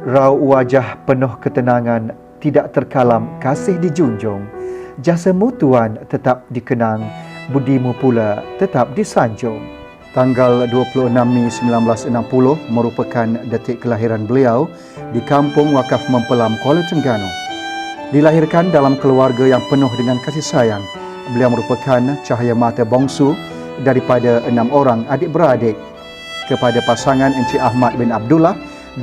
Raut wajah penuh ketenangan, tidak terkalam kasih dijunjung. Jasamu Tuan tetap dikenang, budimu pula tetap disanjung. Tanggal 26 Mei 1960 merupakan detik kelahiran beliau di Kampung Wakaf Mempelam, Kuala Terengganu. Dilahirkan dalam keluarga yang penuh dengan kasih sayang, beliau merupakan cahaya mata bongsu daripada 6 orang adik-beradik kepada pasangan Encik Ahmad bin Abdullah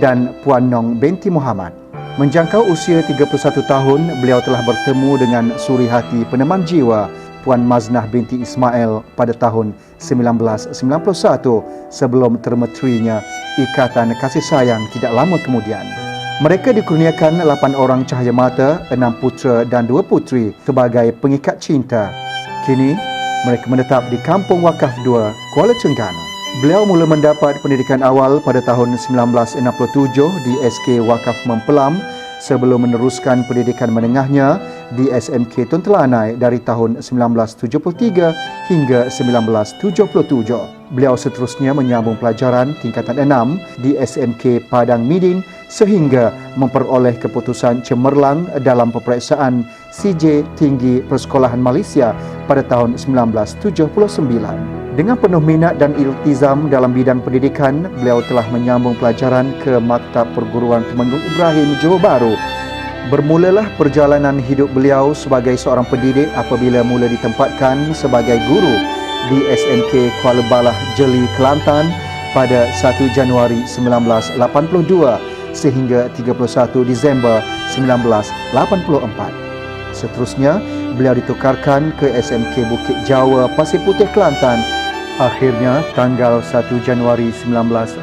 dan Puan Nong binti Muhammad. Menjangkau usia 31 tahun, beliau telah bertemu dengan suri hati peneman jiwa Puan Maznah binti Ismail pada tahun 1991 sebelum termeterinya ikatan kasih sayang tidak lama kemudian. Mereka dikurniakan 8 orang cahaya mata, 6 putera dan 2 puteri sebagai pengikat cinta. Kini, mereka menetap di Kampung Wakaf 2, Kuala Terengganu. Beliau mula mendapat pendidikan awal pada tahun 1967 di SK Wakaf Mempelam sebelum meneruskan pendidikan menengahnya di SMK Tun Telanai dari tahun 1973 hingga 1977. Beliau seterusnya menyambung pelajaran tingkatan 6 di SMK Padang Midin sehingga memperoleh keputusan cemerlang dalam peperiksaan CJ Tinggi Persekolahan Malaysia pada tahun 1979. Dengan penuh minat dan iltizam dalam bidang pendidikan, beliau telah menyambung pelajaran ke Maktab Perguruan Temenggung Ibrahim, Johor Bahru. Bermulalah perjalanan hidup beliau sebagai seorang pendidik apabila mula ditempatkan sebagai guru di SMK Kuala Balah Jeli, Kelantan pada 1 Januari 1982 sehingga 31 Disember 1984. Seterusnya, beliau ditukarkan ke SMK Bukit Jawa, Pasir Putih, Kelantan. Akhirnya, tanggal 1 Januari 1987,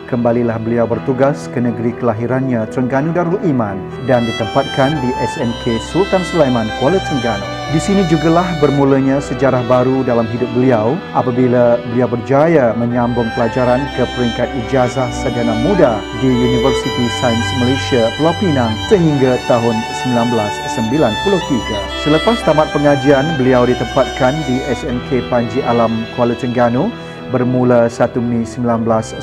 kembalilah beliau bertugas ke negeri kelahirannya, Terengganu Darul Iman, dan ditempatkan di SMK Sultan Sulaiman, Kuala Terengganu. Di sini jugalah bermulanya sejarah baru dalam hidup beliau apabila beliau berjaya menyambung pelajaran ke peringkat ijazah sarjana muda di Universiti Sains Malaysia, Pulau Pinang sehingga tahun 1993. Selepas tamat pengajian, beliau ditempatkan di SMK Panji Alam, Kuala Terengganu bermula 1 Mei 1994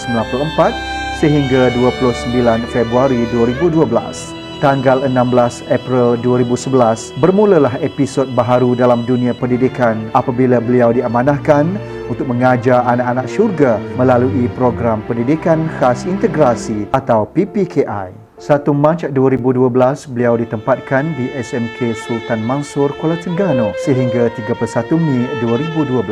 sehingga 29 Februari 2012. Tanggal 16 April 2011, bermulalah episod baharu dalam dunia pendidikan apabila beliau diamanahkan untuk mengajar anak-anak syurga melalui program pendidikan khas integrasi atau PPKI. 1 Mac 2012, beliau ditempatkan di SMK Sultan Mansur, Kuala Terengganu sehingga 31 Mei 2012.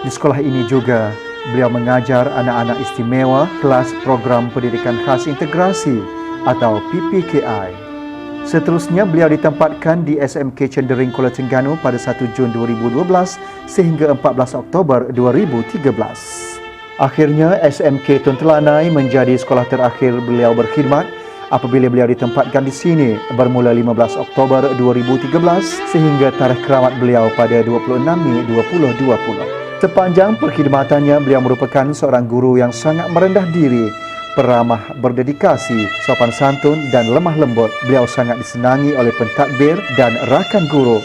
Di sekolah ini juga, beliau mengajar anak-anak istimewa kelas program pendidikan khas integrasi atau PPKI. Seterusnya, beliau ditempatkan di SMK Cendering, Kuala Terengganu pada 1 Jun 2012 sehingga 14 Oktober 2013. Akhirnya, SMK Tun Telanai menjadi sekolah terakhir beliau berkhidmat apabila beliau ditempatkan di sini bermula 15 Oktober 2013 sehingga tarikh keramat beliau pada 26 Mei 2020. Sepanjang perkhidmatannya, beliau merupakan seorang guru yang sangat merendah diri, peramah, berdedikasi, sopan santun dan lemah lembut. Beliau sangat disenangi oleh pentadbir dan rakan guru.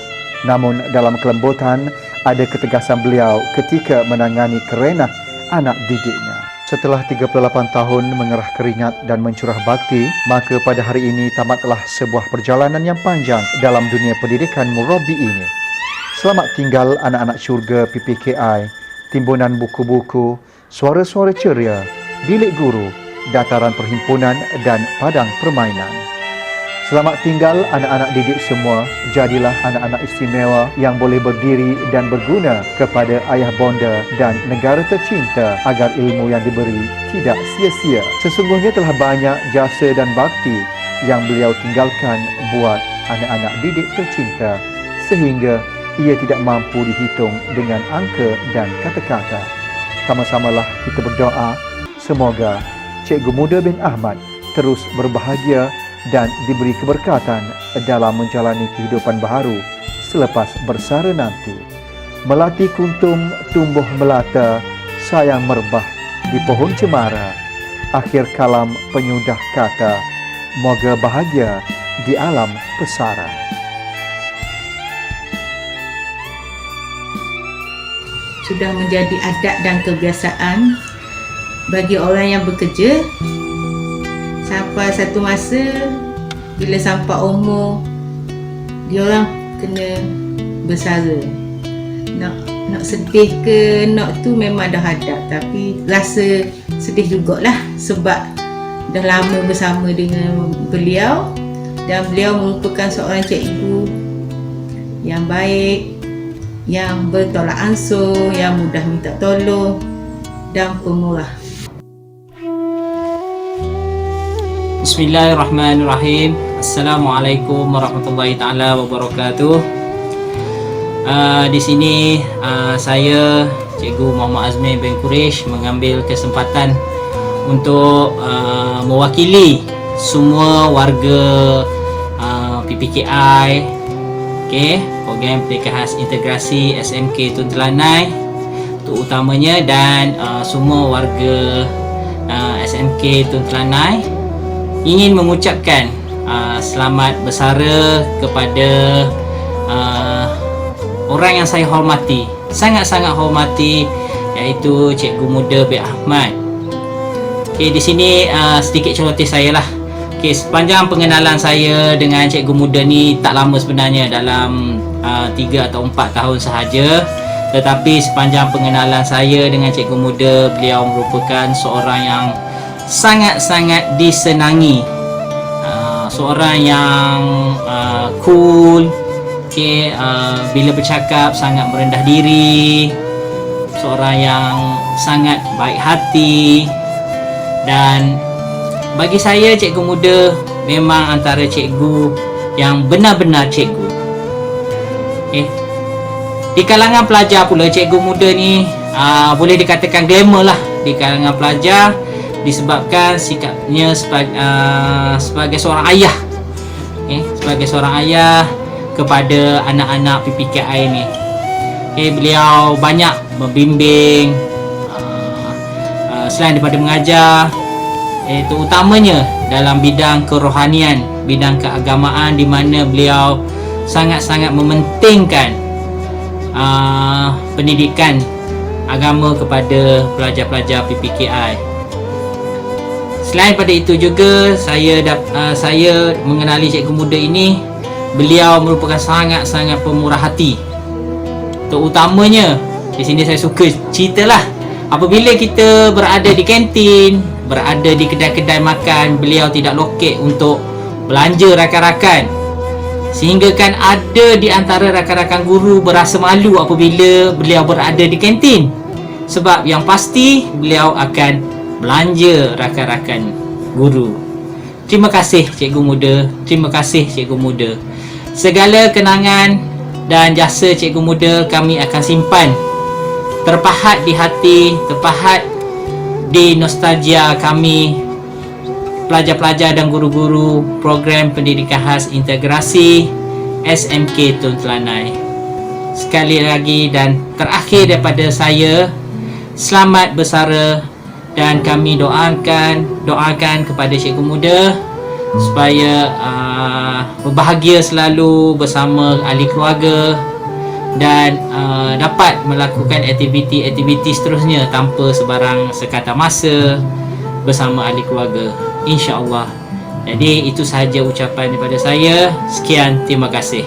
Namun dalam kelembutan ada ketegasan beliau ketika menangani kerenah anak didiknya. Setelah 38 tahun mengerah keringat dan mencurah bakti, maka pada hari ini tamatlah sebuah perjalanan yang panjang dalam dunia pendidikan murabi ini. Selamat tinggal anak-anak syurga PPKI, timbunan buku-buku, suara-suara ceria, bilik guru, dataran perhimpunan dan padang permainan. Selamat tinggal anak-anak didik semua, jadilah anak-anak istimewa yang boleh berdiri dan berguna kepada ayah bonda dan negara tercinta agar ilmu yang diberi tidak sia-sia. Sesungguhnya telah banyak jasa dan bakti yang beliau tinggalkan buat anak-anak didik tercinta sehingga ia tidak mampu dihitung dengan angka dan kata-kata. Sama-samalah kita berdoa semoga Cikgu Muda bin Ahmad terus berbahagia dan diberi keberkatan dalam menjalani kehidupan baharu selepas bersara nanti. Melati kuntum tumbuh melata, sayang merbah di pohon cemara. Akhir kalam penyudah kata, moga bahagia di alam pesara. Sudah menjadi adat dan kebiasaan bagi orang yang bekerja Sampai satu masa bila sampai umur dia orang kena bersara. Nak sedih ke nak tu memang dah hadap, tapi rasa sedih jugalah sebab dah lama bersama dengan beliau dan beliau merupakan seorang cikgu yang baik, yang bertolak ansur, yang mudah minta tolong dan pemurah. Bismillahirrahmanirrahim. Assalamualaikum warahmatullahi taala wabarakatuh. Di sini saya Cikgu Muhammad Azmi bin Quraish mengambil kesempatan untuk mewakili semua warga PPKI, Program Pendidikan Khas Integrasi SMK Tun Telanai terutamanya, dan semua warga SMK Tun Telanai ingin mengucapkan selamat bersara kepada orang yang saya hormati, sangat-sangat hormati, iaitu Cikgu Muda bin Ahmad. Di sini sedikit celoteh saya lah. Sepanjang pengenalan saya dengan Cikgu Muda ni tak lama sebenarnya, dalam 3 atau 4 tahun sahaja. Tetapi sepanjang pengenalan saya dengan Cikgu Muda, beliau merupakan seorang yang sangat-sangat disenangi, seorang yang cool, bila bercakap sangat merendah diri, seorang yang sangat baik hati. Dan bagi saya Cikgu Muda memang antara cikgu yang benar-benar cikgu. Di kalangan pelajar pula, Cikgu Muda ni boleh dikatakan glamour lah di kalangan pelajar, disebabkan sikapnya sebagai seorang ayah, sebagai seorang ayah kepada anak-anak PPKI ni. Beliau banyak membimbing, selain daripada mengajar, terutamanya dalam bidang kerohanian, bidang keagamaan, di mana beliau sangat-sangat mementingkan pendidikan agama kepada pelajar-pelajar PPKI. Selain pada itu juga, saya mengenali Cikgu Muda ini. Beliau merupakan sangat-sangat pemurah hati. Terutamanya, di sini saya suka ceritalah, apabila kita berada di kantin, berada di kedai-kedai makan, beliau tidak lokek untuk belanja rakan-rakan, sehingga kan ada di antara rakan-rakan guru berasa malu apabila beliau berada di kantin, sebab yang pasti beliau akan belanja rakan-rakan guru. Terima kasih Cikgu Muda, terima kasih Cikgu Muda. Segala kenangan dan jasa Cikgu Muda kami akan simpan terpahat di hati, terpahat di nostalgia kami, pelajar-pelajar dan guru-guru Program Pendidikan Khas Integrasi SMK Tun Telanai. Sekali lagi dan terakhir daripada saya, selamat bersara, dan kami doakan kepada Cikgu Muda supaya berbahagia selalu bersama ahli keluarga dan dapat melakukan aktiviti-aktiviti seterusnya tanpa sebarang sekata masa bersama ahli keluarga, insya-Allah. Jadi itu sahaja ucapan daripada saya. Sekian, terima kasih.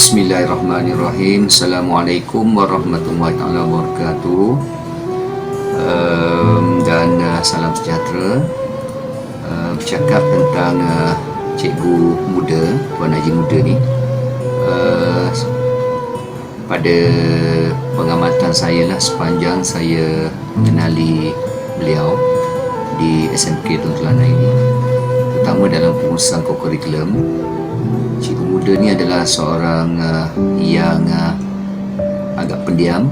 Bismillahirrahmanirrahim. Assalamualaikum warahmatullahi wabarakatuh. Dan salam sejahtera. Bercakap tentang Cikgu Muda, Tuan Haji Muda ni, pada pengamatan saya lah, sepanjang saya mengenali beliau di SMK Tun Telanai ini, terutama dalam pengurusan kurikulum, Cikgu Muda ni adalah seorang yang agak pendiam,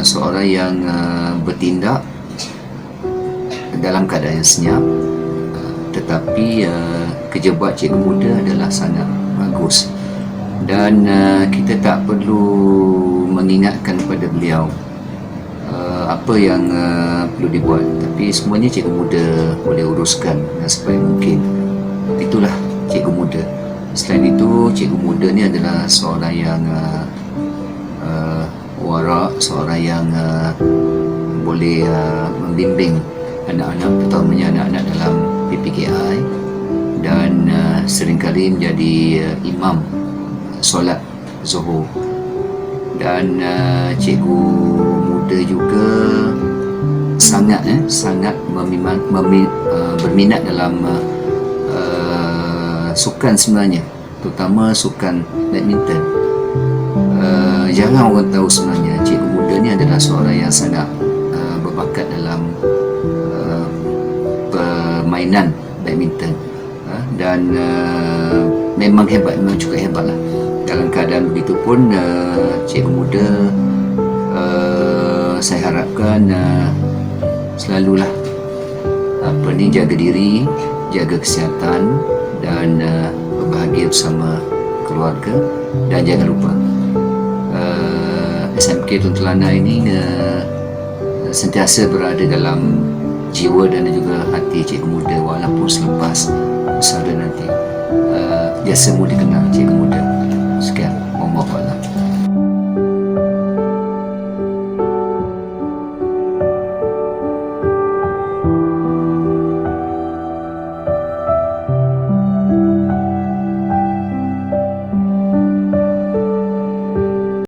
seorang yang bertindak dalam keadaan yang senyap, tetapi kerja buat Cikgu Muda adalah sangat bagus. Dan kita tak perlu mengingatkan kepada beliau apa yang perlu dibuat, tapi semuanya Cikgu Muda boleh uruskan dengan sebaik mungkin. Itulah Cikgu Muda. Selain itu, Cikgu Muda ni adalah seorang yang warak, seorang yang boleh membimbing anak-anak, terutamanya anak-anak dalam PPKI, dan seringkali menjadi imam solat Zuhur. Dan cikgu muda juga sangat berminat dalam sukan sebenarnya, terutama sukan badminton. Jarang orang tahu sebenarnya cikgu muda ni adalah seorang yang sangat berbakat dalam permainan badminton, dan memang hebat, memang cukup hebat lah. Dalam keadaan begitu pun cikgu muda saya harapkan selalulah jaga diri, jaga kesihatan, dan berbahagia bersama keluarga. Dan jangan lupa SMK Tun Telana ini sentiasa berada dalam jiwa dan juga hati cikgu muda, walaupun selepas bersara nanti. Biasa muda kenal cikgu muda. Sekian, mohon maaf.